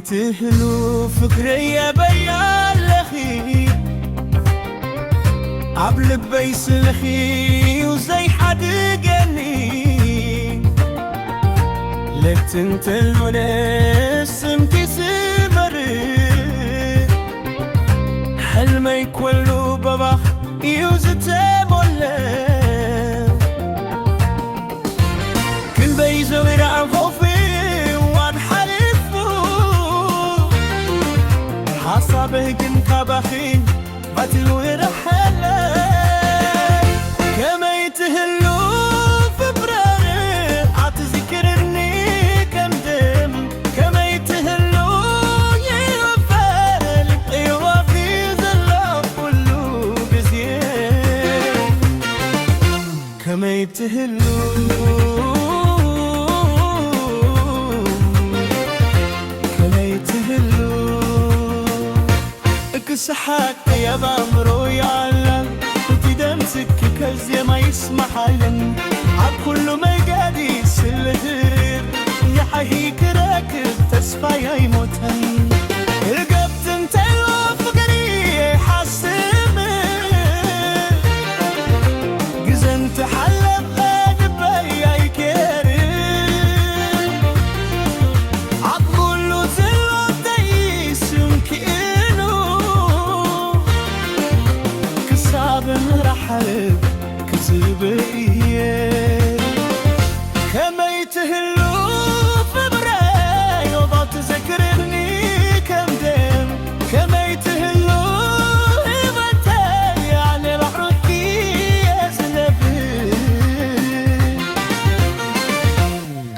كميتهلو فكري بيالخي عبل بيس لخي وزي حدقني لكت انت المناسم تسمر حلمي كله ببخ يوزت مولم كل بيزو يرعب خوفي وان حلفو حصابه كنت بخين باتلو يرحلك كما يتهلو فبراري عتذكرني كم دم كما يتهلو يوفالك يوافي زلا كله بزين كما يتهلو سحاك يا بامرو يعلم وتدمسك كزي ما يسمح لن عكل ما قاديس الهير يا حهيك راكب تسفى يا يموتن رقبت انت الوفقري حاسمي قزنت حلب غادب يا يكيري عكل زلو تيس يمكن رحب كتبيه كما يتهلو فبراي وضعت تذكرني كم دم كما يتهلو هبتاي يعني بحركي يا زلبي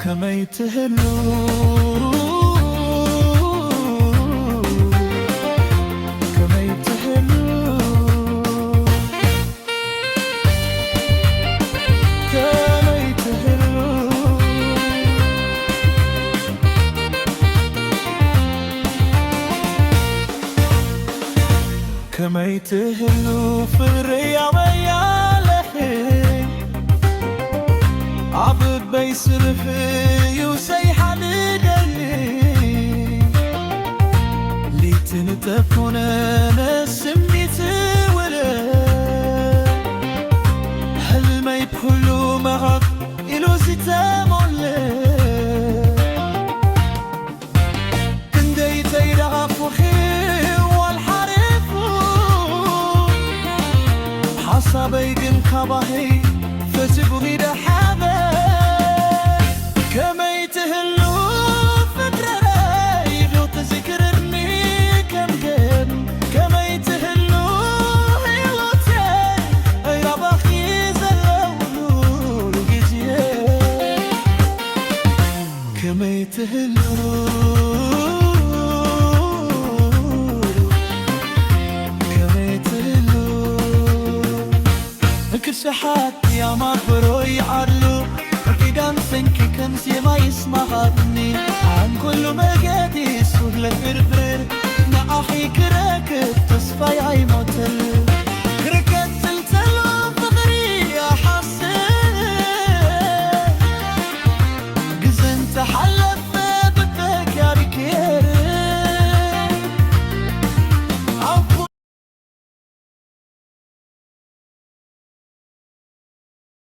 كما يتهلو كما يتهلو في الرياض يالخي عبد بيسرفي وسيح لدلي ليتن تكون انا سميت ولا هل ما يبخلو مغط إلو ستام ولا كندي تيرغف وخير حصابي كبهي فتبغي لحبا كما يتهلو فكري لو تذكرني كم كان كما يتهلو هيوتين اي ربخي زلو لقيتيه كما يتهلو سحات يا مبرو يعلو وكدام سنكي كنسي ما يسمعني عن كل ما قادي سهل فرفر نعحيك راكب